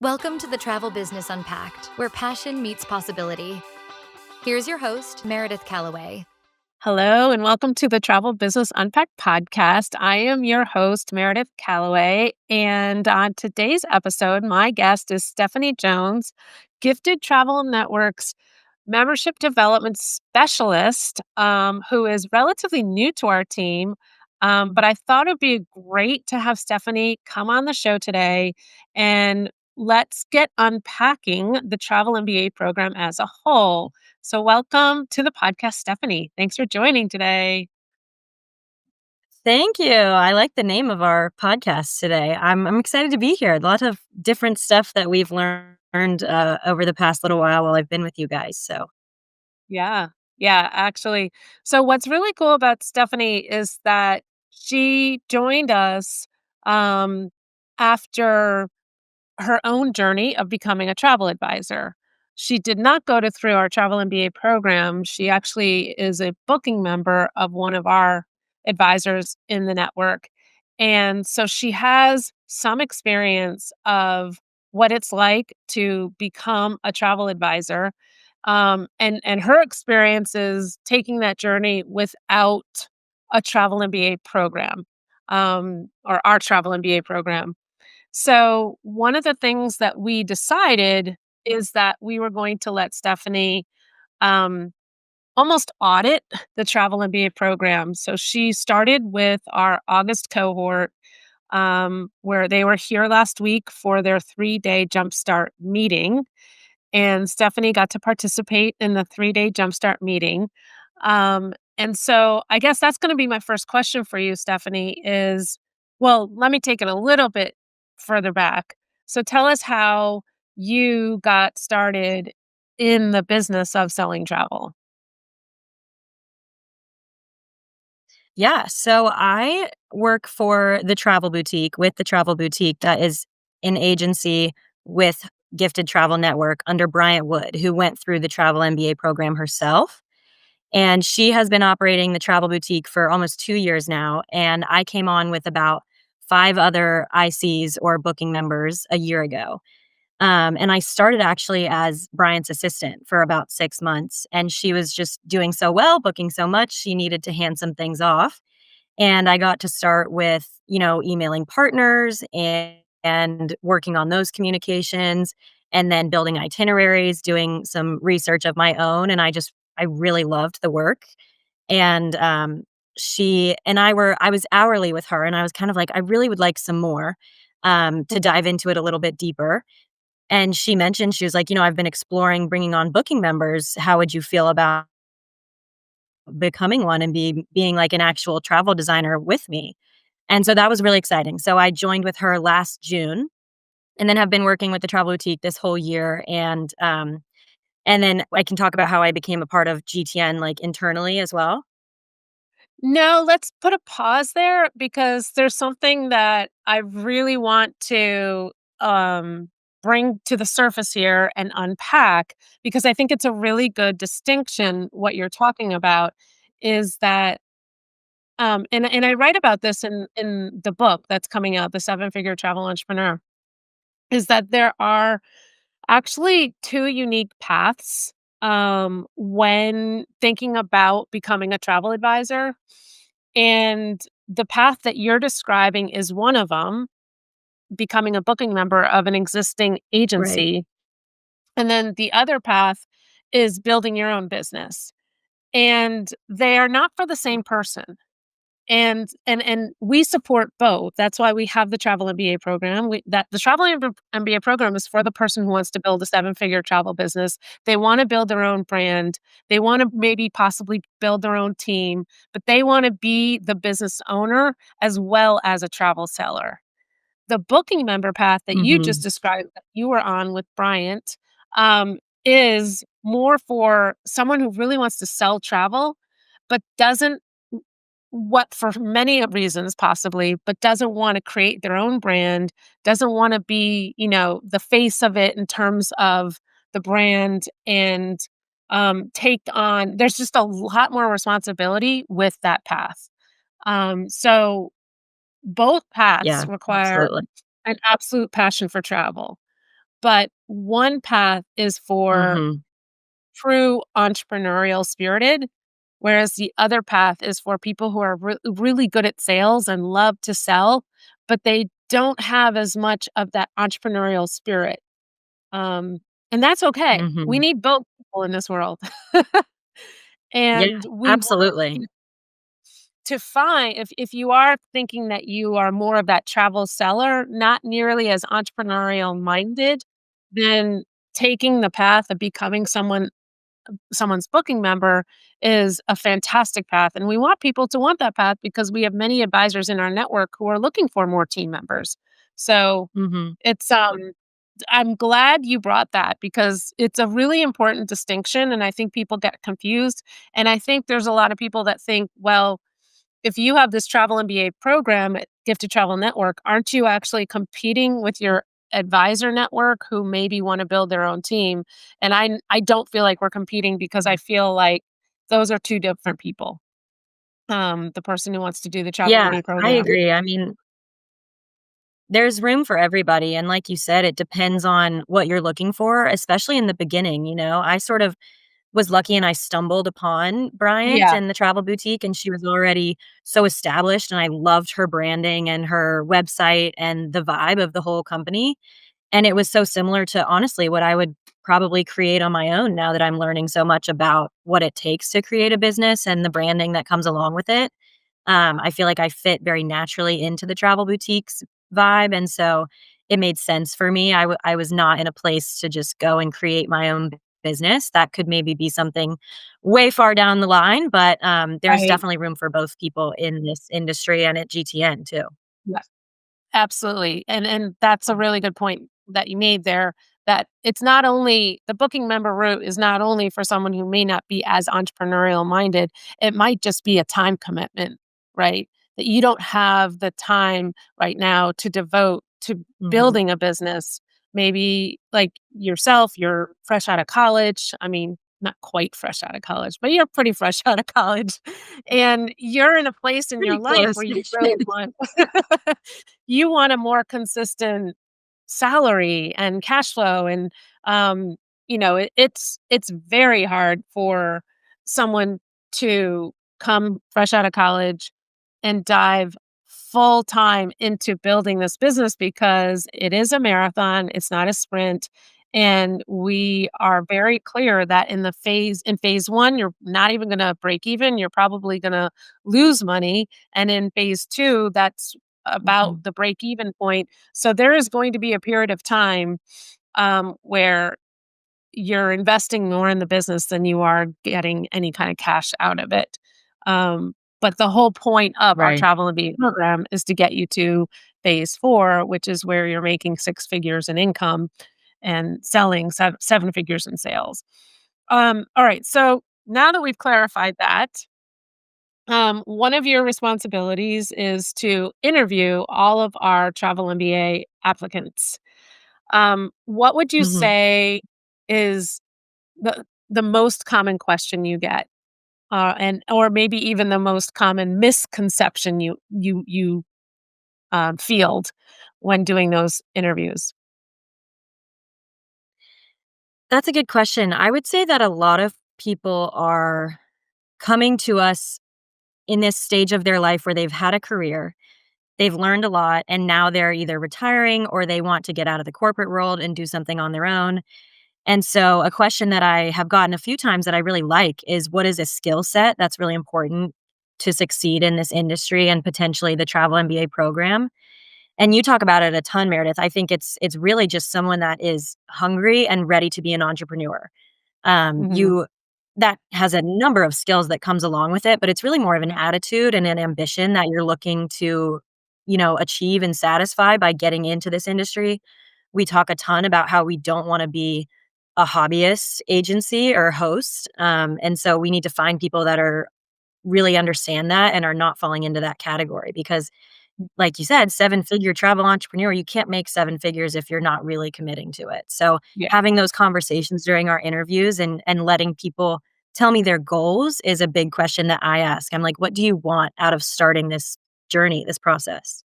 Welcome to the Travel Business Unpacked, where passion meets possibility. Here's your host, Meredith Calloway. Hello, and welcome to the Travel Business Unpacked podcast. I am your host, Meredith Calloway. And on today's episode, my guest is Stephanie Jones, Gifted Travel Network's membership development specialist, who is relatively new to our team. But I thought it would be great to have Stephanie come on the show today and let's get unpacking the Travel MBA program as a whole. So, welcome to the podcast, Stephanie. Thanks for joining today. Thank you. I like the name of our podcast today. I'm excited to be here. A lot of different stuff that we've learned over the past little while I've been with you guys. So Yeah. Yeah, actually. So, what's really cool about Stephanie is that she joined us um, after her own journey of becoming a travel advisor. She did not go to through our Travel MBA program. She actually is a booking member of one of our advisors in the network. And so she has some experience of what it's like to become a travel advisor. And her experience is taking that journey without a Travel MBA program, or our Travel MBA program. So, one of the things that we decided is that we were going to let Stephanie um, almost audit the Travel MBA program. So, she started with our August cohort, where they were here last week for their 3-day Jumpstart meeting. And Stephanie got to participate in the 3-day Jumpstart meeting. And so I guess that's going to be my first question for you, Stephanie, is well, let me take it a little bit further back. So tell us how you got started in the business of selling travel. yeah, so I work for the Travel Boutique with the Travel Boutique that is an agency with Gifted Travel Network under Bryant Wood, who went through the Travel MBA program herself. And she has been operating the Travel Boutique for almost 2 years now. And I came on with about 5 other ICs or booking members a year ago. And I started actually as Brian's assistant for about 6 months. And she was just doing so well, booking so much, she needed to hand some things off. And I got to start with, emailing partners and working on those communications and then building itineraries, doing some research of my own. And I really loved the work. And she and I was hourly with her, and I was kind of like, I really would like some more to dive into it a little bit deeper. And she mentioned, she was like, I've been exploring bringing on booking members. How would you feel about becoming one and being like an actual travel designer with me? And so that was really exciting. So I joined with her last June and then have been working with the Travel Boutique this whole year. And then I can talk about how I became a part of GTN like internally as well. No, let's put a pause there because there's something that I really want to bring to the surface here and unpack because I think it's a really good distinction. What you're talking about is that, and I write about this in the book that's coming out, The 7-Figure Travel Entrepreneur, is that there are actually two unique paths when thinking about becoming a travel advisor. And the path that you're describing is one of them, becoming a booking member of an existing Right. agency. And then the other path is building your own business. And they are not for the same person. And we support both. That's why we have the Travel MBA program. That the Travel MBA program is for the person who wants to build a 7-figure travel business. They want to build their own brand. They want to maybe possibly build their own team, but they want to be the business owner as well as a travel seller. The booking member path that you just Mhm. described that you were on with Bryant um, is more for someone who really wants to sell travel, but doesn't what for many of reasons possibly, but doesn't wanna create their own brand, doesn't wanna be, the face of it in terms of the brand and, take on there's just a lot more responsibility with that path. So both paths Yeah, require absolutely. an absolute passion for travel. but one path is for Mhm. true entrepreneurial spirited, whereas the other path is for people who are really good at sales and love to sell, but they don't have as much of that entrepreneurial spirit. Um, and that's okay. We Mhm. need both people in this world. Yeah, And we want absolutely. to find if you are thinking that you are more of that travel seller, not nearly as entrepreneurial minded, then taking the path of becoming someone's booking member is a fantastic path, and we want people to want that path because we have many advisors in our network who are looking for more team members. So, Mhm. it's, I'm glad you brought that because it's a really important distinction, and I think people get confused, and I think there's a lot of people that think, "Well, if you have this Travel MBA program at Gifted Travel Network, aren't you actually competing with your advisor network who maybe wanna build their own team?" And I don't feel like we're competing because I feel like those are 2 different people. The person who wants to do the Travel Yeah, MBA I program. agree. I mean, there's room for everybody, and like you said, it depends on what you're looking for, especially in the beginning, you know? I sort of was lucky and I stumbled upon Bryant Yeah, and the travel boutique, and she was already so established, and I loved her branding and her website and the vibe of the whole company, and it was so similar to, honestly, what I would probably create on my own now that I'm learning so much about what it takes to create a business and the branding that comes along with it. I feel like I fit very naturally into the travel boutiques vibe, and so it made sense for me. I was not in a place to just go and create my own business. That could maybe be something way far down the line, but, there's right. definitely room for both people in this industry and at GTN too. Yeah. Absolutely, and that's a really good point that you made there, that it's not only the booking member route is not only for someone who may not be as entrepreneurial minded, it might just be a time commitment, right? That you don't have the time right now to devote to Mhm. building a business. Maybe like yourself, you're fresh out of college. I mean, not quite fresh out of college, but you're pretty fresh out of college. And you're in a place in your Pretty life close. where you really want you want a more consistent salary and cash flow and um it's very hard for someone to come fresh out of college and dive full time into building this business because it is a marathon, it's not a sprint. And we are very clear that in phase 1 you're not even going to break even, you're probably going to lose money, and in phase 2 that's about Mhm. the break even point. So there is going to be a period of time where you're investing more in the business than you are getting any kind of cash out of it. But the whole point of our Right. Travel and Be program is to get you to phase 4, which is where you're making 6 figures in income and selling 7 figures in sales. All right. So now that we've clarified that, one of your responsibilities is to interview all of our Travel MBA applicants. What would you Mhm. say is the most common question you get, and or maybe even the most common misconception you field when doing those interviews? That's a good question. I would say that a lot of people are coming to us in this stage of their life where they've had a career, they've learned a lot, and now they're either retiring or they want to get out of the corporate world and do something on their own. And so, a question that I have gotten a few times that I really like is, what is a skill set that's really important to succeed in this industry and potentially the Travel MBA program? And you talk about it a ton, Meredith. I think it's really just someone that is hungry and ready to be an entrepreneur. Mhm. You that has a number of skills that comes along with it, but it's really more of an attitude and an ambition that you're looking to, achieve and satisfy by getting into this industry. We talk a ton about how we don't want to be a hobbyist agency or host. And so we need to find people that are really understand that and are not falling into that category because, like you said, seven-figure travel entrepreneur, you can't make 7 figures if you're not really committing to it. So, Yeah. having those conversations during our interviews and letting people tell me their goals is a big question that I ask. I'm like, "What do you want out of starting this journey, this process?"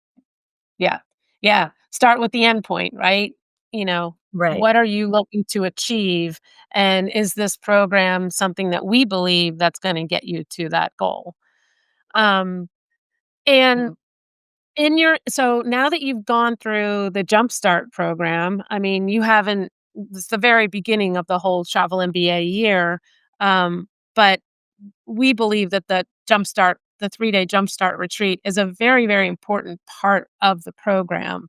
Yeah. Yeah. Start with the end point, right? Right. What are you looking to achieve? And is this program something that we believe that's going to get you to that goal? Um, and in your so now that you've gone through the Jumpstart program, I mean, you haven't it's the very beginning of the whole Travel MBA year, but we believe that the 3-day Jumpstart retreat is a very, very important part of the program.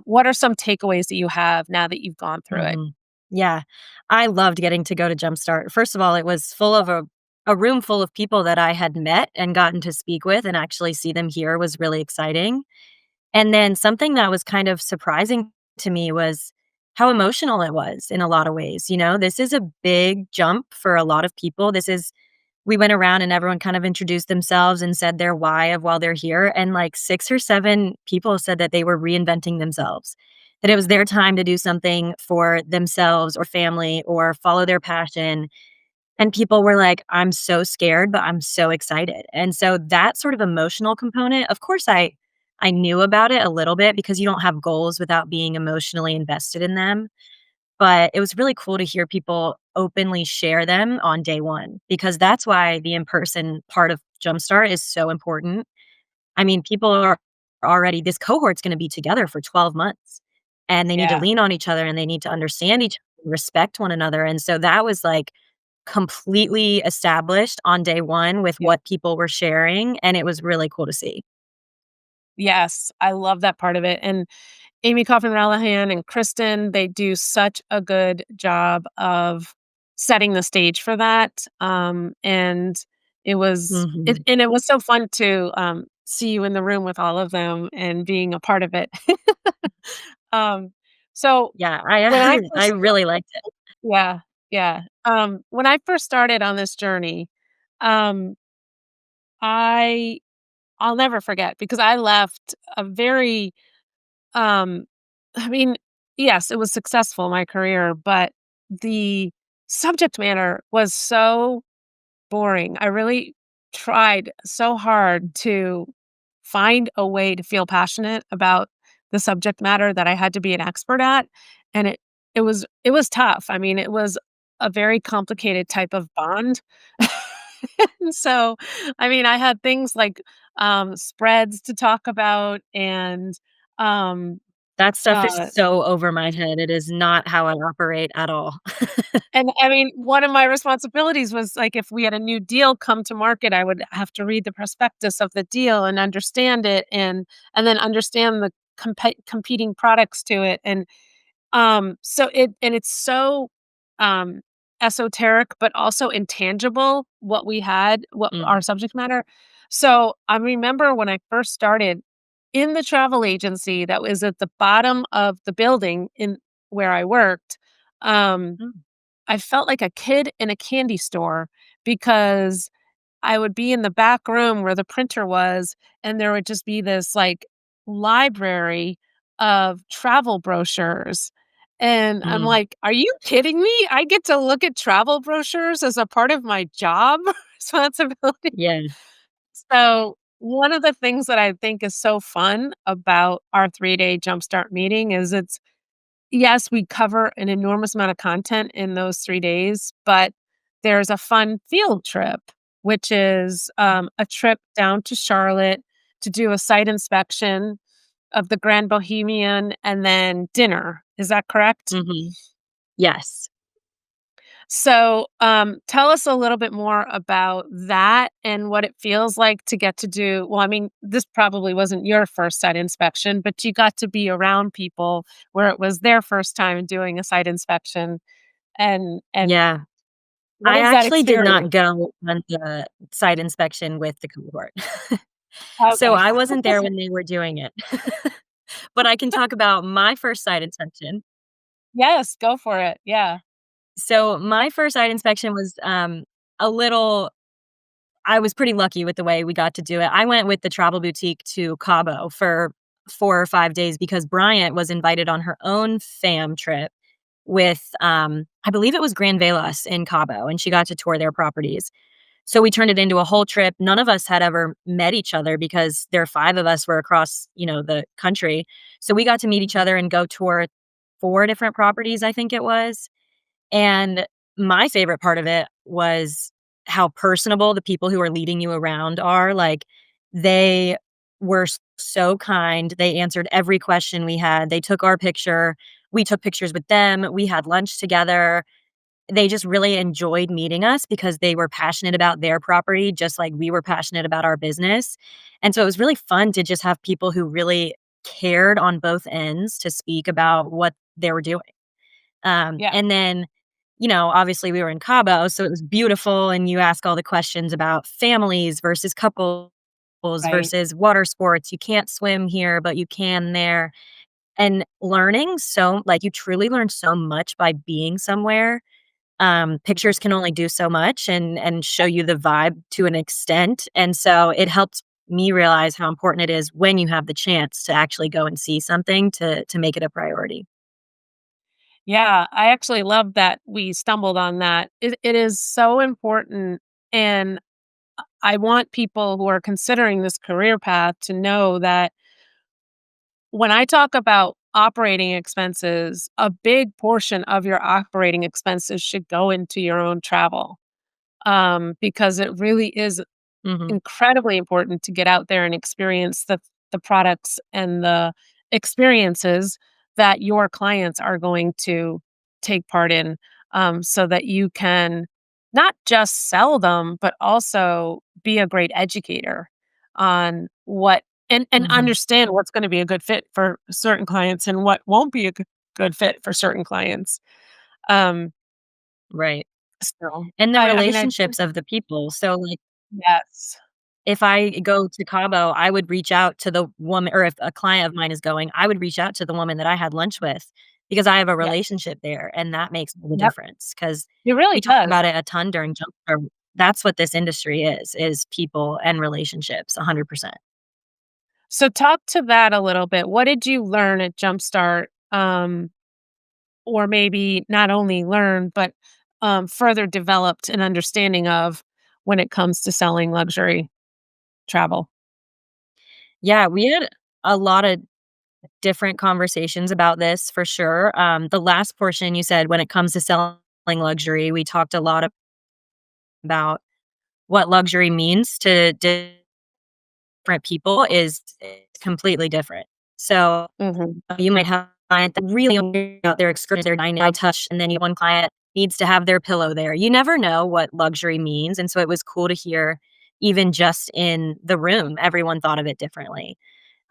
What are some takeaways that you have now that you've gone through it? Mhm. Yeah. I loved getting to go to Jumpstart. First of all, it was full of a room full of people that I had met and gotten to speak with, and actually see them here was really exciting. And then something that was kind of surprising to me was how emotional it was in a lot of ways. This is a big jump for a lot of people. We went around and everyone kind of introduced themselves and said their why of while they're here. And like 6 or 7 people said that they were reinventing themselves, that it was their time to do something for themselves or family or follow their passion. And people were like, I'm so scared, but I'm so excited. And so that sort of emotional component, of course, I knew about it a little bit because you don't have goals without being emotionally invested in them. But it was really cool to hear people openly share them on day 1, because that's why the in-person part of Jumpstart is so important. I mean, people are already this cohort's gonna be together for 12 months, and they need to Yeah, lean on each other, and they need to understand each other, respect one another, and so that was, like, completely established on day 1 with yeah. what people were sharing, and it was really cool to see. Yes, I love that part of it, and Amy Coffin-Rallahan and Kristen, they do such a good job of setting the stage for that, and Mhm. it was so fun to, see you in the room with all of them and being a part of it. Um, so Yeah, I when I I first really liked it. Yeah, yeah, when I first started on this journey, um, I I'll never forget because I left a very, um I mean, yes, it was successful, my career, but the subject matter was so boring. I really tried so hard to find a way to feel passionate about the subject matter that I had to be an expert at, and it was tough. I mean, it was a very complicated type of bond. And so, I mean, I had things like, spreads to talk about and, um, That stuff is uh so over my head, it is not how I operate at all. And I mean, one of my responsibilities was, like, if we had a new deal come to market, I would have to read the prospectus of the deal and understand it and then understand the competing products to it, and, it's so, um, esoteric, but also intangible what Mm, our subject matter. So, I remember when I first started in the travel agency that was at the bottom of the building in where I worked, um mm, I felt like a kid in a candy store because I would be in the back room where the printer was, and there would just be this, like, library of travel brochures, and I'm mm. like, "Are you kidding me? I get to look at travel brochures as a part of my job responsibility?" Yeah. So, one of the things that I think is so fun about our 3-day jumpstart meeting is yes, we cover an enormous amount of content in those 3 days, but there's a fun field trip, which is, a trip down to Charlotte to do a site inspection of the Grand Bohemian and then dinner. Is that correct? Mhm. Yes. So, tell us a little bit more about that and what it feels like to get to do well, I mean, this probably wasn't your first site inspection, but you got to be around people where it was their first time doing a site inspection, and Yeah. what I is that actually did experience? not go on the site inspection with the cohort. So, Okay. I wasn't there when they were doing it. But I can talk about my first site inspection. Yes, go for it, yeah. So, my first site inspection was, a little I was pretty lucky with the way we got to do it. I went with the travel boutique to Cabo for 4 or 5 days because Bryant was invited on her own fam trip with, I believe it was Grand Velas in Cabo, and she got to tour their properties. So we turned it into a whole trip. None of us had ever met each other because there are 5 of us were across, the country. So we got to meet each other and go tour 4 different properties, I think it was. And my favorite part of it was how personable the people who are leading you around are. Like, they were so kind. They answered every question we had. They took our picture. We took pictures with them. We had lunch together. They just really enjoyed meeting us because they were passionate about their property just like we were passionate about our business. And so it was really fun to just have people who really cared on both ends to speak about what they were doing. Yeah, And then, obviously we were in Cabo, so it was beautiful. And you ask all the questions about families versus couples right. versus water sports. You can't swim here, but you can there. And learning so, like, you truly learn so much by being somewhere. Pictures Mhm. can only do so much and show you the vibe to an extent. And so it helped me realize how important it is when you have the chance to actually go and see something to make it a priority. Yeah, I actually love that we stumbled on that. It is so important, and I want people who are considering this career path to know that when I talk about operating expenses, a big portion of your operating expenses should go into your own travel, because it really is Mhm. incredibly important to get out there and experience the products and the experiences that your clients are going to take part in, so that you can not just sell them, but also be a great educator on what and Mhm. understand what's going to be a good fit for certain clients and what won't be a good fit for certain clients. Um, Right. so And the I mean, I think relationships of the people. So, like, yes, if I go to Cabo, I would reach out to the woman, or if a client of mine is going, I would reach out to the woman that I had lunch with because I have a yes, relationship there, and that makes all the yep, difference. Because it really we talk does. about it a ton during Jumpstart. That's what this industry is people and relationships, 100%. So talk to that a little bit. What did you learn at Jumpstart? Or maybe not only learn, but further developed an understanding of when it comes to selling luxury travel. Yeah, we had a lot of different conversations about this for sure. The last portion you said, when it comes to selling luxury, we talked a lot about what luxury means to different people is completely different. So Hmm. you might have a client that really only about their excursion, their dining, I touch, and then you have one client needs to have their pillow there. You never know what luxury means. And so it was cool to hear, even just in the room, everyone thought of it differently.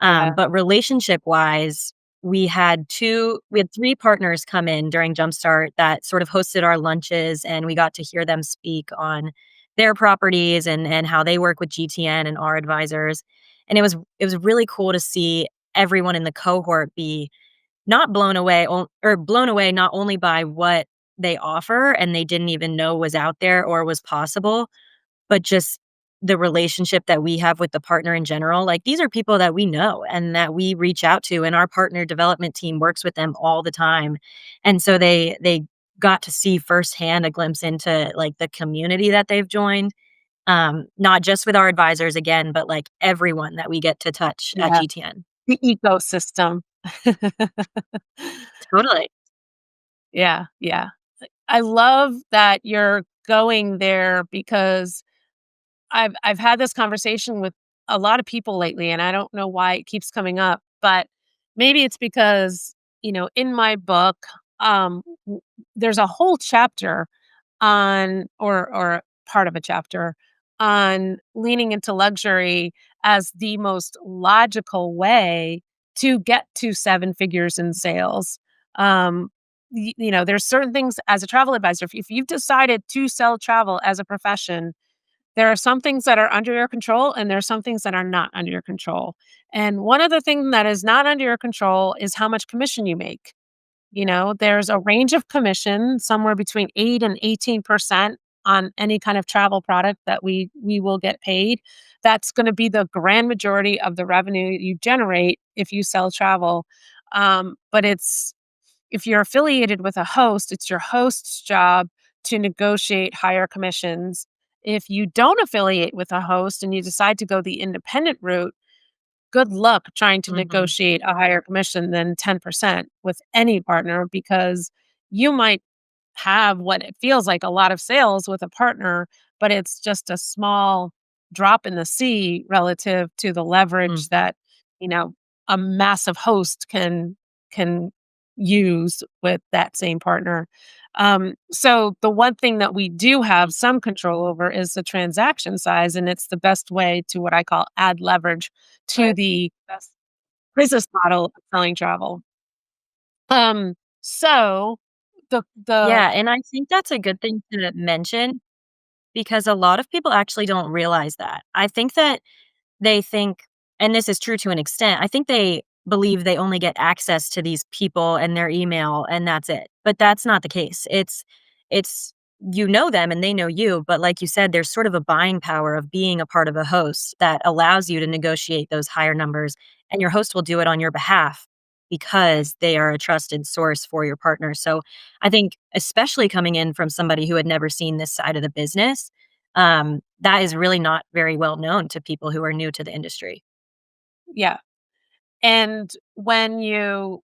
Yeah. But relationship wise, we had 3 partners come in during Jumpstart that sort of hosted our lunches, and we got to hear them speak on their properties and how they work with GTN and our advisors. And it was really cool to see everyone in the cohort be not blown away or blown away not only by what they offer and they didn't even know was out there or was possible, but just the relationship that we have with the partner in general. Like, these are people that we know and that we reach out to, and our partner development team works with them all the time. And so they got to see firsthand a glimpse into, like, the community that they've joined, not just with our advisors again, but, like, everyone that we get to touch at Yeah. GTN. The ecosystem. Totally. Yeah. Yeah. I love that you're going there because I've had this conversation with a lot of people lately, and I don't know why it keeps coming up, but maybe it's because, in my book, there's a whole chapter on or part of a chapter on leaning into luxury as the most logical way to get to 7 figures in sales. Um, there's certain things as a travel advisor, if you've decided to sell travel as a profession, there are some things that are under your control and there are some things that are not under your control. And one of the things that is not under your control is how much commission you make. There's a range of commission somewhere between 8 and 18% on any kind of travel product that we will get paid. That's going to be the grand majority of the revenue you generate if you sell travel. But it's if you're affiliated with a host, it's your host's job to negotiate higher commissions. If you don't affiliate with a host and you decide to go the independent route, good luck trying to Mhm. negotiate a higher commission than 10% with any partner, because you might have what it feels like a lot of sales with a partner, but it's just a small drop in the sea relative to the leverage Mhm. that, you know, a massive host can use with that same partner. So the one thing that we do have some control over is the transaction size, and it's the best way to what I call add leverage to the best business model of selling travel. So the Yeah, and I think that's a good thing to mention because a lot of people actually don't realize that. I think that they think, and this is true to an extent, I think they believe they only get access to these people and their email and that's it. But that's not the case. It's you know them and they know you, but like you said, there's sort of a buying power of being a part of a host that allows you to negotiate those higher numbers, and your host will do it on your behalf because they are a trusted source for your partner. So I think especially coming in from somebody who had never seen this side of the business, that is really not very well known to people who are new to the industry. Yeah. And when you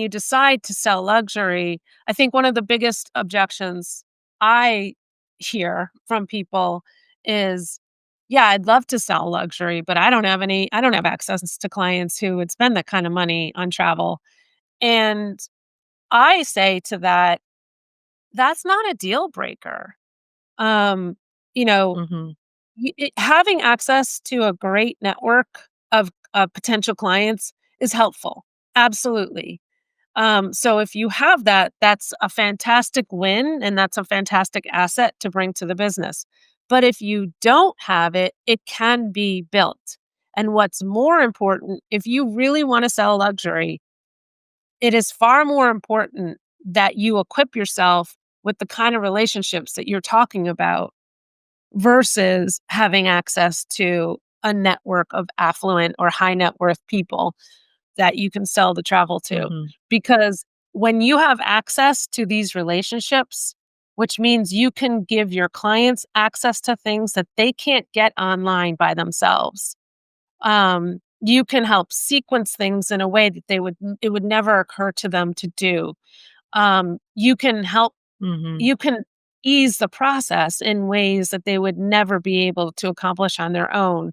decide to sell luxury, I think one of the biggest objections I hear from people is, yeah, I'd love to sell luxury, but I don't have access to clients who would spend that kind of money on travel. And I say to that, that's not a deal breaker. Um, you know, Mhm, having access to a great network of potential clients is helpful. Absolutely. So if you have that, that's a fantastic win and that's a fantastic asset to bring to the business. But if you don't have it, it can be built. And what's more important, if you really want to sell luxury, it is far more important that you equip yourself with the kind of relationships that you're talking about versus having access to a network of affluent or high net worth people that you can sell the travel to. mhm, Because when you have access to these relationships, which means you can give your clients access to things that they can't get online by themselves. You can help sequence things in a way that it would never occur to them to do. You can help mhm. you can ease the process in ways that they would never be able to accomplish on their own.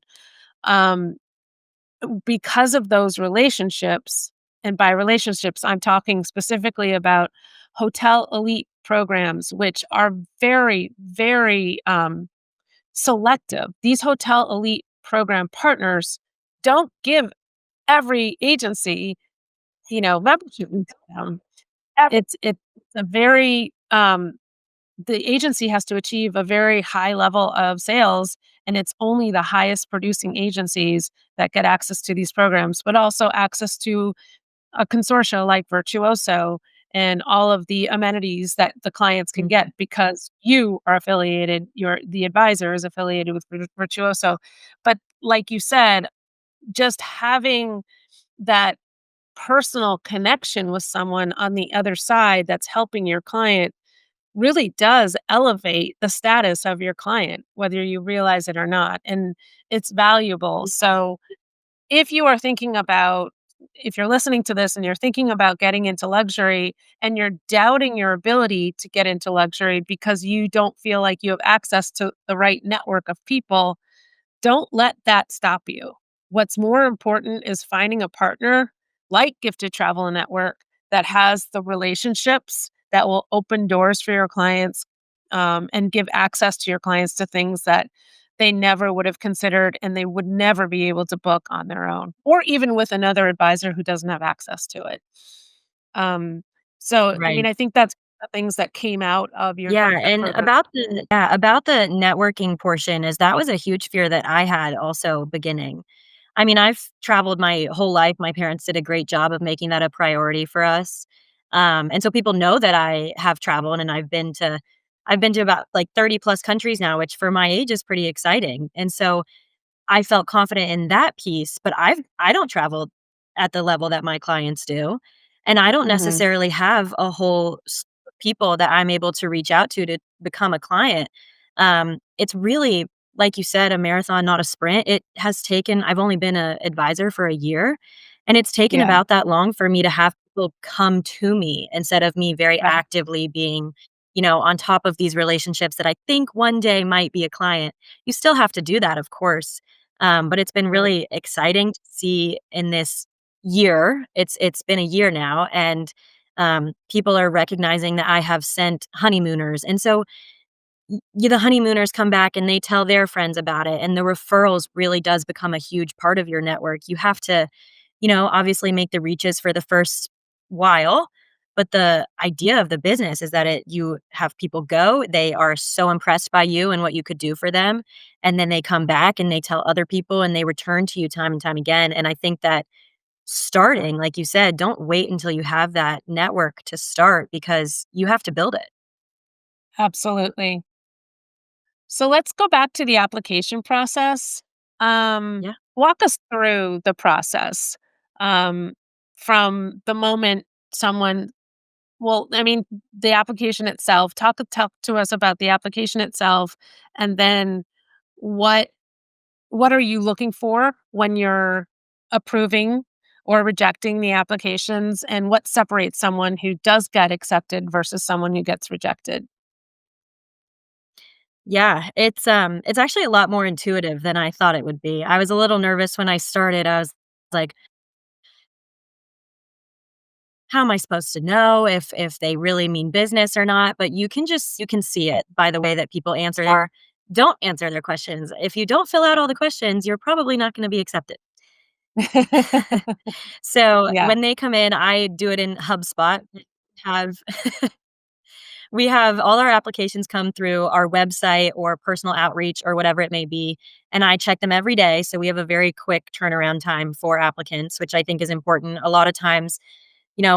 Um, because of those relationships, and by relationships, I'm talking specifically about hotel elite programs, which are very, very selective. These hotel elite program partners don't give every agency, membership discount. It's a very the agency has to achieve a very high level of sales, and it's only the highest producing agencies that get access to these programs, but also access to a consortia like Virtuoso and all of the amenities that the clients can get Mhm. because you are affiliated, the advisor is affiliated with Virtuoso. But like you said, just having that personal connection with someone on the other side that's helping your client really does elevate the status of your client, whether you realize it or not. And it's valuable. So if you are thinking about, if you're listening to this and you're thinking about getting into luxury and you're doubting your ability to get into luxury because you don't feel like you have access to the right network of people, don't let that stop you. What's more important is finding a partner like Gifted Travel and Network that has the relationships that will open doors for your clients, and give access to your clients to things that they never would have considered and they would never be able to book on their own or even with another advisor who doesn't have access to it. Um, so, I mean, Right. I think that's the things that came out of your Yeah, gifted and program. about the networking portion is that was a huge fear that I had also beginning. I mean, I've traveled my whole life. My parents did a great job of making that a priority for us. And so people know that I have traveled and I've been to about like 30 plus countries now, which for my age is pretty exciting. And so I felt confident in that piece, but I don't travel at the level that my clients do, and I don't Mhm. necessarily have a whole people that I'm able to reach out to become a client. It's really like you said, a marathon, not a sprint. It has taken I've only been a advisor for a year, and it's taken Yeah. about that long for me to have people come to me instead of me very Right. actively being, on top of these relationships that I think one day might be a client. You still have to do that, of course. But it's been Right. really exciting to see in this year. It's been a year now, and people are recognizing that I have sent honeymooners, and so the honeymooners come back and they tell their friends about it, and the referrals really does become a huge part of your network. You have to, obviously make the reaches for the first while, but the idea of the business is that you have people go, they are so impressed by you and what you could do for them, and then they come back and they tell other people and they return to you time and time again. And I think that starting, like you said, don't wait until you have that network to start because you have to build it. Absolutely. So let's go back to the application process. Yeah. Walk us through the process um, from the moment someone, well, I mean, the application itself. Talk to us about the application itself, and then what what are you looking for when you're approving or rejecting the applications, and what separates someone who does get accepted versus someone who gets rejected? Yeah, it's actually a lot more intuitive than I thought it would be. I was a little nervous when I started. I was like, how am I supposed to know if they really mean business or not? But you can see it by the way that people answer or don't answer their questions. If you don't fill out all the questions, you're probably not going to be accepted. So Yeah. when they come in, I do it in HubSpot. Have We have all our applications come through our website or personal outreach or whatever it may be, and I check them every day. So we have a very quick turnaround time for applicants, which I think is important. A lot of times,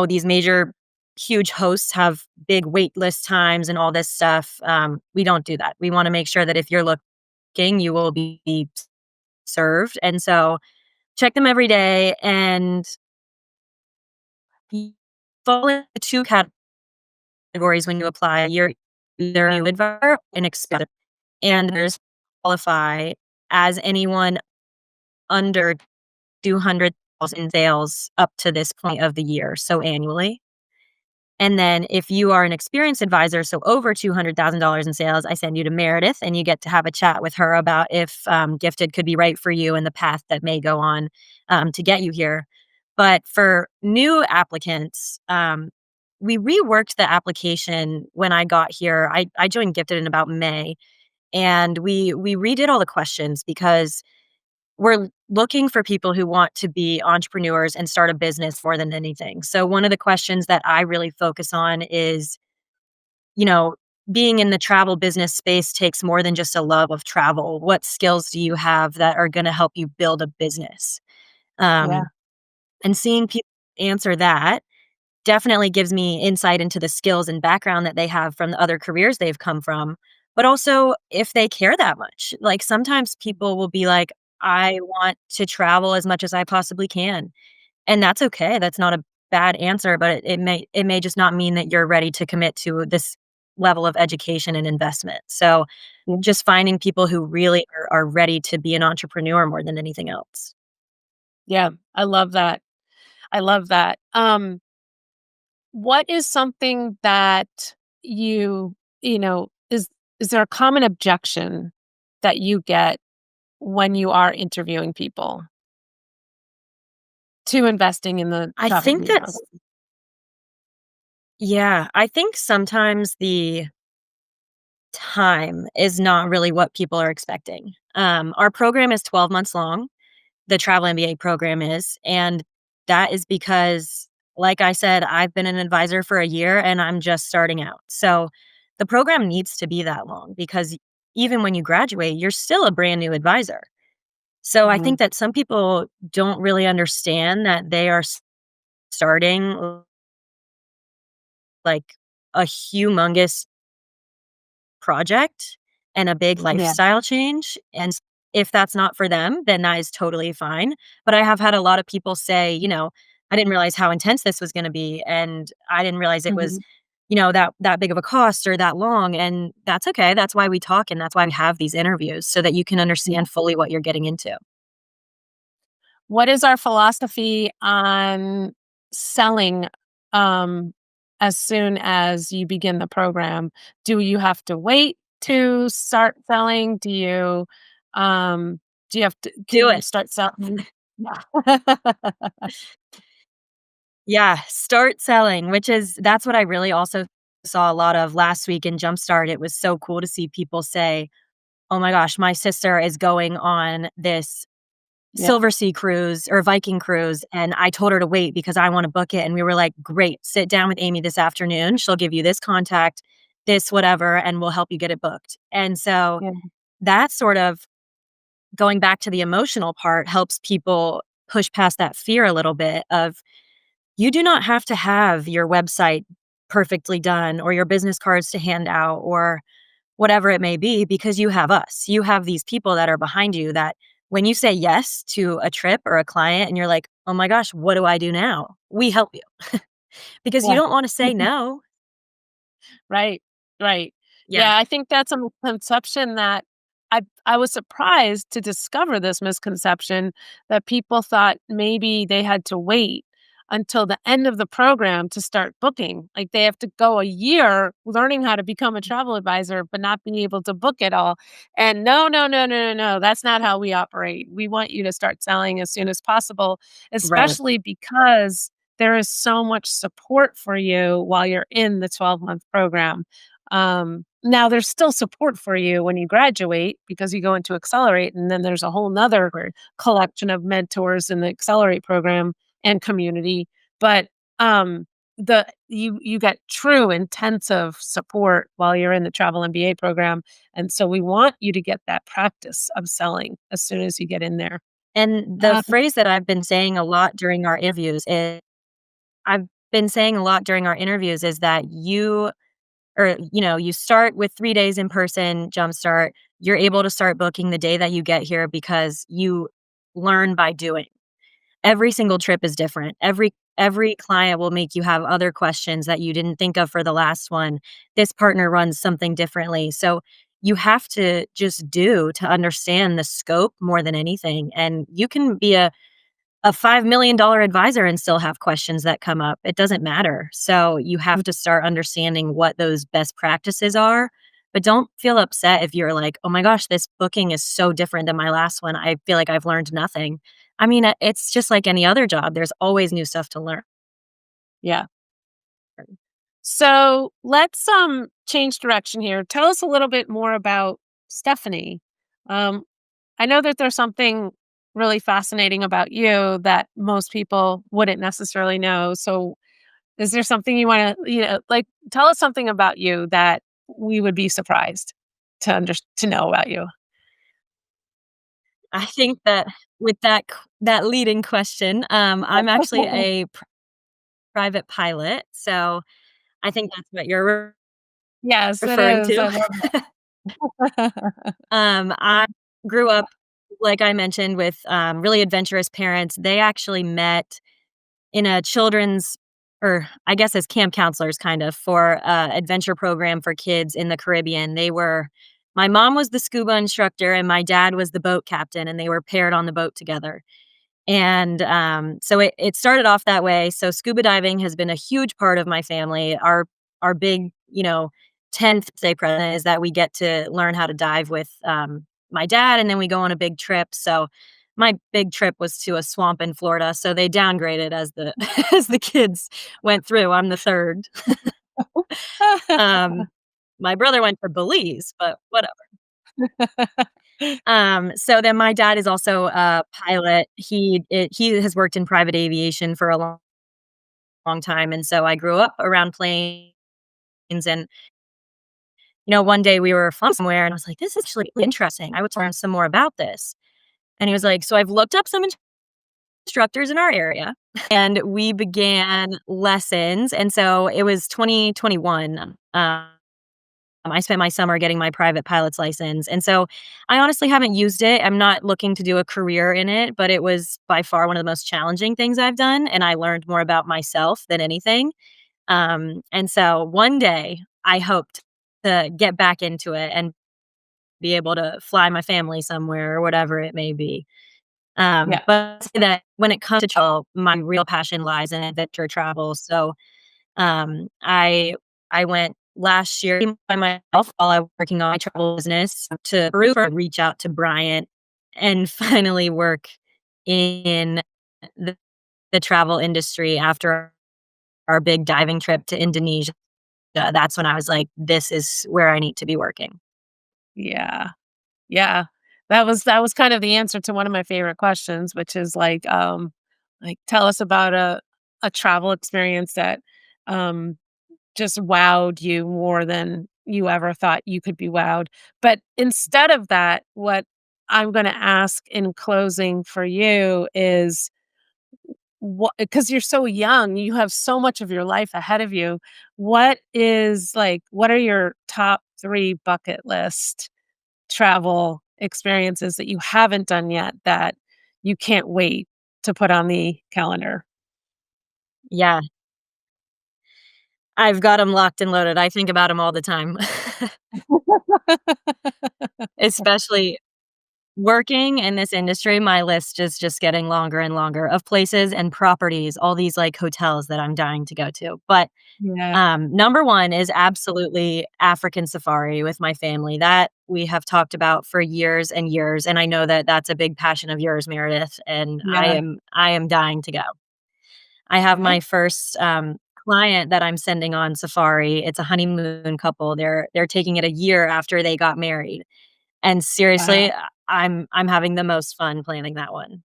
these major, huge hosts have big wait list times and all this stuff. We don't do that. We want to make sure that if you're looking, you will be served. And so check them every day and you fall into two categories when you apply. You're either a new advisor or an expensive, and there's qualify as anyone under 200,000 in sales up to this point of the year, so annually. And then if you are an experienced advisor, so over $200,000 in sales, I send you to Meredith and you get to have a chat with her about if Gifted could be right for you and the path that may go on to get you here. But for new applicants, we reworked the application when I got here. I joined Gifted in about May, and we redid all the questions because we're looking for people who want to be entrepreneurs and start a business more than anything. So one of the questions that I really focus on is, you know, being in the travel business space takes more than just a love of travel. What skills do you have that are going to help you build a business? Yeah. Um, and seeing people answer that definitely gives me insight into the skills and background that they have from the other careers they've come from, but also if they care that much. Like sometimes people will be like, I want to travel as much as I possibly can. And that's okay. That's not a bad answer, but it may just not mean that you're ready to commit to this level of education and investment. So Yeah. just finding people who really are ready to be an entrepreneur more than anything else. Yeah. I love that. I love that. What is something that is there a common objection that you get when you are interviewing people to investing in the I travel think MBA? that's Yeah, I think sometimes the time is not really what people are expecting. Our program is 12 months long, the Travel MBA program is, and that is because, like I said, I've been an advisor for a year and I'm just starting out. So the program needs to be that long because even when you graduate, you're still a brand new advisor. So I Mhm. think that some people don't really understand that they are starting like a humongous project and a big Yeah. lifestyle change, and if that's not for them, then that is totally fine, but I have had a lot of people say, "I didn't realize how intense this was gonna be, and I didn't realize it was, Mhm. that big of a cost or that long, and that's okay. That's why we talk, and that's why we have these interviews so that you can Yeah. understand fully what you're getting into. What is our philosophy on selling, um, as soon as you begin the program? Do you have to wait to start selling? Um, do you have to Do can you it. start selling? Yeah. Yeah, start selling, that's what I really also saw a lot of last week in Jumpstart. It was so cool to see people say, "Oh my gosh, my sister is going on this Yeah, Silver Sea cruise or Viking cruise, and I told her to wait because I wanna book it," and we were like, "Great, sit down with Amy this afternoon. She'll give you this contact, this whatever, and we'll help you get it booked." And so yeah, that sort of going back to the emotional part helps people push past that fear a little bit of you do not have to have your website perfectly done or your business cards to hand out or whatever it may be because you have us. You have these people that are behind you that when you say yes to a trip or a client and you're like, "Oh my gosh, what do I do now?" We help you because you yeah. don't want to say no. Right, right. Yeah, Yeah, I think that's a misconception that I was surprised to discover this misconception that people thought maybe they had to wait until the end of the program to start booking. Like they have to go a year learning how to become a travel advisor, but not being able to book it all. And no, no, no, no, no, no. That's not how we operate. We want you to start selling as soon as possible, right. especially because there is so much support for you while you're in the 12-month program. Now there's still support for you when you graduate because you go into Accelerate, and then there's a whole nother Right. collection of mentors in the Accelerate program and community. But the you get true intensive support while you're in the Travel MBA program. And so we want you to get that practice of selling as soon as you get in there. And the Um, phrase that I've been saying a lot during our interviews is that you start with 3 days in person jumpstart. You're able to start booking the day that you get here because you learn by doing. Every single trip is different. Every client will make you have other questions that you didn't think of for the last one. This partner runs something differently. So you have to just do to understand the scope more than anything. And you can be a $5 million advisor and still have questions that come up. It doesn't matter. So you have to start understanding what those best practices are. But don't feel upset if you're like, oh my gosh, this booking is so different than my last one. I feel like I've learned nothing. I mean, it's just like any other job. There's always new stuff to learn. yeah. So let's change direction here. Tell us a little bit more about Stephanie. Um, I know that there's something really fascinating about you that most people wouldn't necessarily know. So is there something you want to, like tell us something about you that we would be surprised to know about you? I think that with that leading question, I'm actually a private pilot. So I think that's what you're Yes, it referring is. to. I love that. I grew up, like I mentioned, with, really adventurous parents. They actually met in a children's or I guess as camp counselors kind of for a adventure program for kids in the Caribbean. My mom was the scuba instructor and my dad was the boat captain, and they were paired on the boat together. And, so it started off that way. So scuba diving has been a huge part of my family. Our big, 10th day present is that we get to learn how to dive with, my dad, and then we go on a big trip. So my big trip was to a swamp in Florida, so they downgraded as the as the kids went through. I'm the 3rd. Um, my brother went to Belize, but whatever. So then my dad is also a pilot. He has worked in private aviation for a long time, and so I grew up around planes. And one day we were flying somewhere, and I was like, "This is actually really interesting. I would learn some more about this." And he was like, "So I've looked up some instructors in our area," and we began lessons. And so it was 2021. I spent my summer getting my private pilot's license. And so I honestly haven't used it. I'm not looking to do a career in it, but it was by far one of the most challenging things I've done. And I learned more about myself than anything. And so one day I hoped to get back into it and be able to fly my family somewhere or whatever it may be. Yeah. But that when it comes to travel, my real passion lies in adventure travel. So I went last year by myself while I was working on my travel business to Peru to reach out to Bryant and finally work in the, the travel industry after our big diving trip to Indonesia. That's when I was like, this is where I need to be working. Yeah. Yeah. That was kind of the answer to one of my favorite questions, which is like tell us about a travel experience that um just wowed you more than you ever thought you could be wowed. But instead of that, what I'm going to ask in closing for you is what, because you're so young, you have so much of your life ahead of you. What are your top 3 bucket list travel experiences that you haven't done yet that you can't wait to put on the calendar? Yeah, I've got them locked and loaded. I think about them all the time, especially working in this industry. My list is just getting longer and longer of places and properties, all these like hotels that I'm dying to go to. But Yeah. number one is absolutely African safari with my family. That we have talked about for years and years, and I know that that's a big passion of yours, Meredith. And Yeah. I am dying to go. I have Okay. my first client that I'm sending on safari. It's a honeymoon couple. They're taking it a year after they got married, and Wow. seriously, I'm having the most fun planning that one.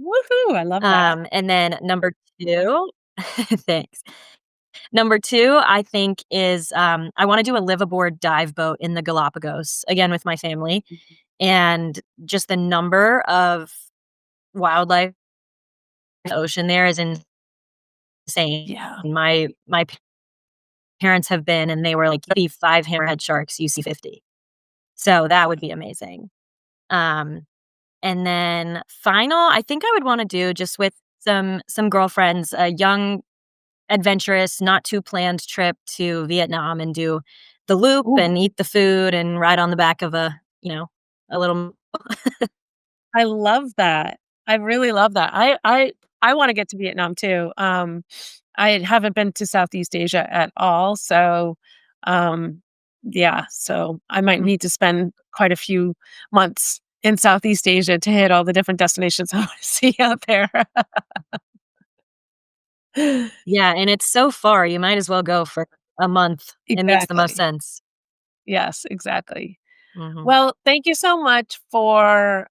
Woohoo, I love that. And then number two, thanks. Number 2, I think is, I wanna do a live aboard dive boat in the Galapagos, again, with my family, and just the number of wildlife in the ocean there is insane. Yeah. My parents have been, and they were like, "You see 5 hammerhead sharks, you see 50." So, that would be amazing. Um, and then final, I think I would wanna do just with some girlfriends, a young adventurous, not too planned trip to Vietnam and do the loop Ooh, and eat the food and ride on the back of a little. I love that. I really love that. I wanna get to Vietnam too. I haven't been to Southeast Asia at all, so, um, yeah, so I might need to spend quite a few months in Southeast Asia to hit all the different destinations I wanna see out there. Yeah, and it's so far, you might as well go for a month. It makes the most Exactly. sense. Yes, exactly. Mhm. Well, thank you so much for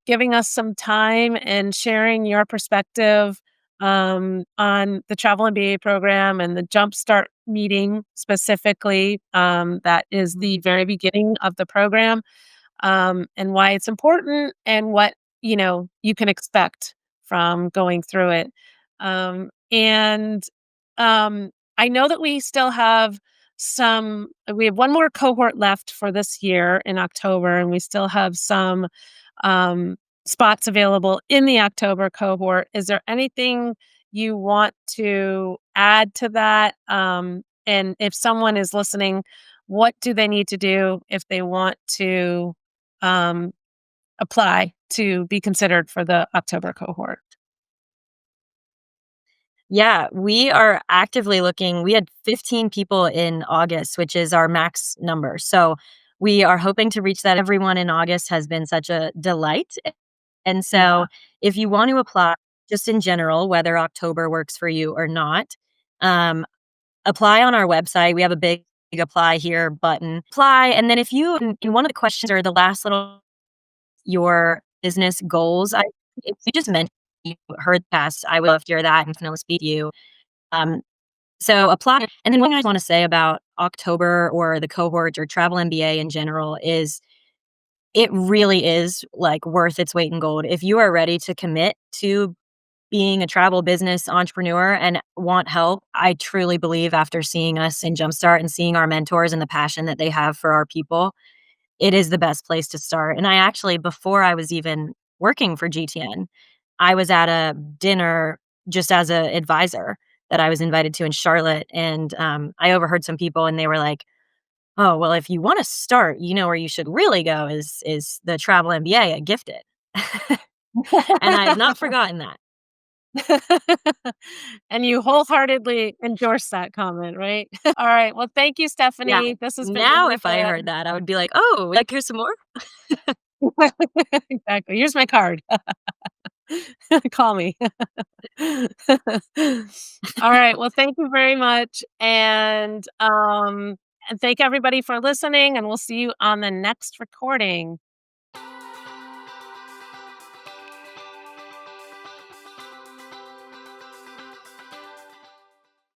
giving us some time and sharing your perspective on the Travel MBA program and the Jumpstart meeting specifically. That is the very beginning of the program, and why it's important and what you can expect from going through it. And I know that we have one more cohort left for this year in October, and we still have some um, spots available in the October cohort. Is there anything you want to add to that? And if someone is listening, what do they need to do if they want to um, apply to be considered for the October cohort? Yeah, we are actively looking. We had 15 people in August, which is our max number. So we are hoping to reach that. Everyone in August has been such a delight. And Yeah. so if you want to apply just in general, whether October works for you or not, um, apply on our website. We have a big apply here button. Apply. And then if you, in one of the questions or the last little, your business goals, if you just mentioned you heard past, I would love to hear that and can speak to you. Um, so apply. And then one thing I want to say about October or the cohort or Travel MBA in general is it really is like worth its weight in gold. If you are ready to commit to being a travel business entrepreneur and want help, I truly believe after seeing us in Jumpstart and seeing our mentors and the passion that they have for our people, it is the best place to start. And I actually, before I was even working for GTN, I was at a dinner just as an advisor that I was invited to in Charlotte, and I overheard some people, and they were like, "Oh, well, if you want to start, you know where you should really go is the Travel MBA at Gifted," and I have not forgotten that. And you wholeheartedly endorse that comment, right? All right. Well, thank you, Yeah. Stephanie. This has been Now, really if I heard fun. that, I would be like, "Oh, like here's some more." Exactly. Here's my card. Call me. All right. Well, thank you very much. And thank everybody for listening, and we'll see you on the next recording.